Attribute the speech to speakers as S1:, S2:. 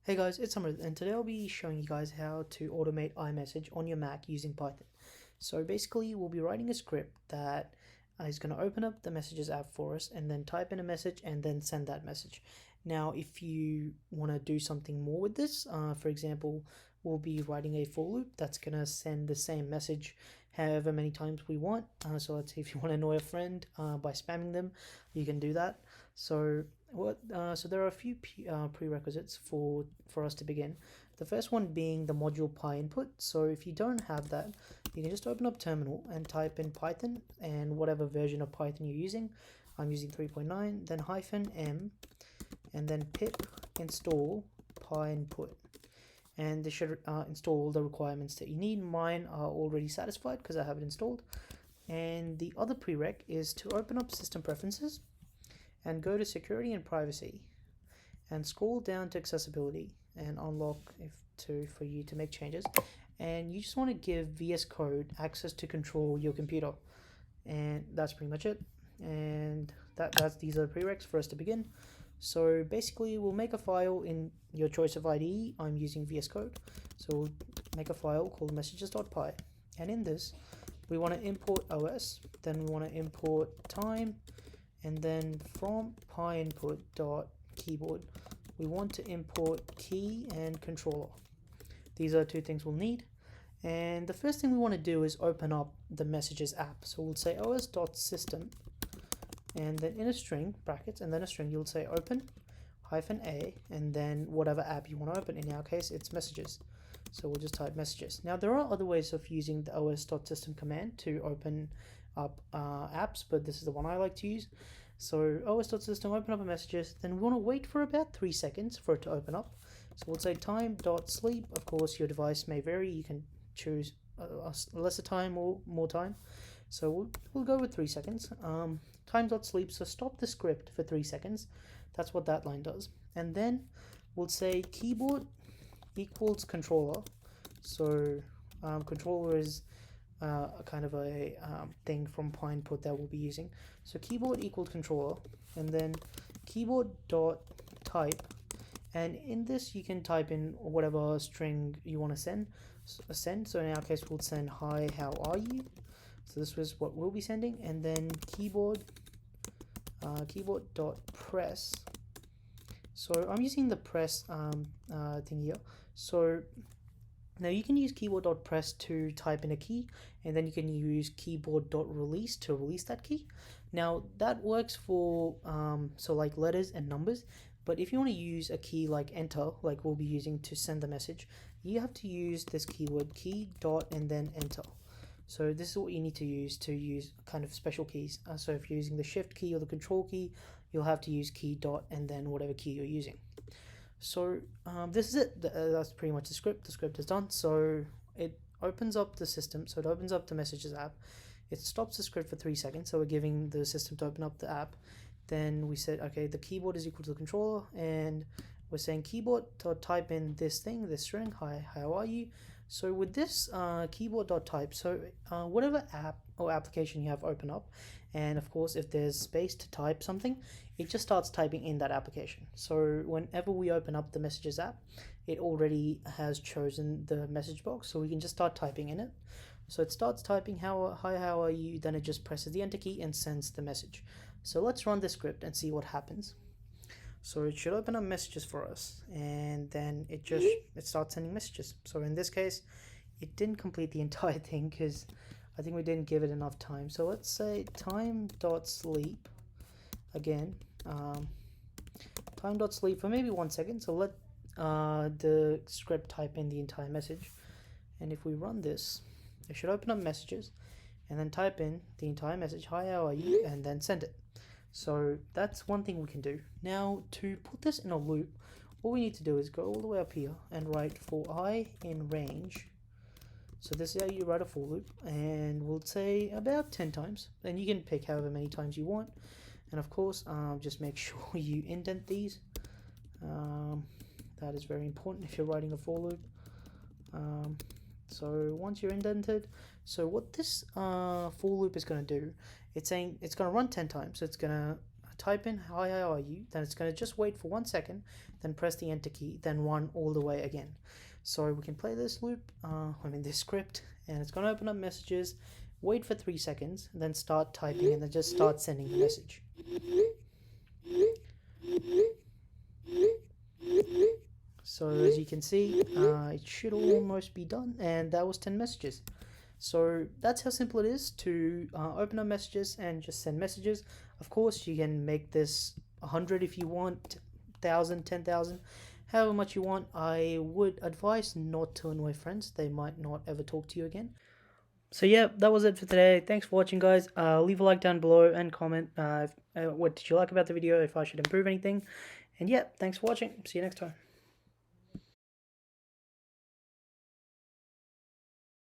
S1: Hey guys, it's Summer, and today I'll be showing you guys how to automate iMessage on your Mac using Python. So basically, we'll be writing a script that is going to open up the Messages app for us and then type in a message and then send that message. Now, if you want to do something more with this, for example, we'll be writing a for loop that's going to send the same message however many times we want. So let's say if you want to annoy a friend by spamming them, you can do that. So there are a few prerequisites for us to begin. The first one being the module Pynput. So if you don't have that, you can just open up terminal and type in Python and whatever version of Python you're using. I'm using 3.9, then -m, and then pip install Pynput. And this should install all the requirements that you need. Mine are already satisfied because I have it installed. And the other prereq is to open up system preferences and go to security and privacy and scroll down to accessibility and unlock for you to make changes. And you just want to give VS Code access to control your computer, and that's pretty much it. And these are the prereqs for us to begin. So basically, we'll make a file in your choice of IDE. I'm using VS Code, so we'll make a file called messages.py, and in this we want to import OS, then we want to import time, and then from pyinput.keyboard we want to import key and controller. These are two things we'll need. And the first thing we want to do is open up the Messages app. So we'll say os.system, and then in a string, brackets, and then a string, you'll say open -a, and then whatever app you want to open. In our case, it's Messages. So we'll just type Messages. Now, there are other ways of using the os.system command to open up apps, but this is the one I like to use. So os.system, open up a Messages, then we want to wait for about 3 seconds for it to open up. So we'll say time.sleep. Of course, your device may vary. You can choose lesser time or more time. So we'll go with 3 seconds. Time.sleep, so stop the script for 3 seconds. That's what that line does. And then we'll say keyboard equals controller. So controller is a kind of a thing from Pynput that we'll be using. So keyboard equals controller, and then keyboard dot type, and in this you can type in whatever string you want to send. So in our case, we'll send hi, how are you. So this was what we'll be sending, and then keyboard dot press. So I'm using the press thing here. So now you can use keyboard.press to type in a key, and then you can use keyboard.release to release that key. Now that works for so like letters and numbers, but if you want to use a key like enter, like we'll be using to send the message, you have to use this keyword key dot and then enter. So this is what you need to use kind of special keys. So if you're using the shift key or the control key, you'll have to use key dot and then whatever key you're using. So this is it. That's pretty much the script. The script is done. So it opens up the system. So it opens up the Messages app. It stops the script for 3 seconds. So we're giving the system to open up the app. Then we said, okay, the keyboard is equal to the controller, and we're saying keyboard to type in this thing, this string, hi, how are you. So with this keyboard.type, so whatever app or application you have open up, and of course if there's space to type something, it just starts typing in that application. So whenever we open up the Messages app, it already has chosen the message box, so we can just start typing in it. So it starts typing hi, how are you, then it just presses the enter key and sends the message. So let's run the script and see what happens. So it should open up Messages for us, and then it starts sending messages. So in this case, it didn't complete the entire thing because I think we didn't give it enough time. So let's say time.sleep again, time.sleep for maybe 1 second. So let the script type in the entire message, and if we run this, it should open up Messages and then type in the entire message, hi, how are you, and then send it. So that's one thing we can do. Now to put this in a loop, all we need to do is go all the way up here and write for I in range. So this is how you write a for loop, and we'll say about 10 times. And you can pick however many times you want. And of course, just make sure you indent these. That is very important if you're writing a for loop. So once you're indented, so what this for loop is going to do, it's saying it's going to run 10 times. So it's going to type in hi, how are you, then it's going to just wait for 1 second, then press the enter key, then 1 all the way again. So we can play this loop, this script, and it's going to open up messages, wait for 3 seconds, and then start typing, and then just start sending the message. So as you can see, it should almost be done, and that was 10 messages. So that's how simple it is to open up messages and just send messages. Of course, you can make this 100 if you want, 1,000, 10,000, however much you want. I would advise not to annoy friends. They might not ever talk to you again. So yeah, that was it for today. Thanks for watching, guys. Leave a like down below and comment what did you like about the video, if I should improve anything. And yeah, thanks for watching. See you next time.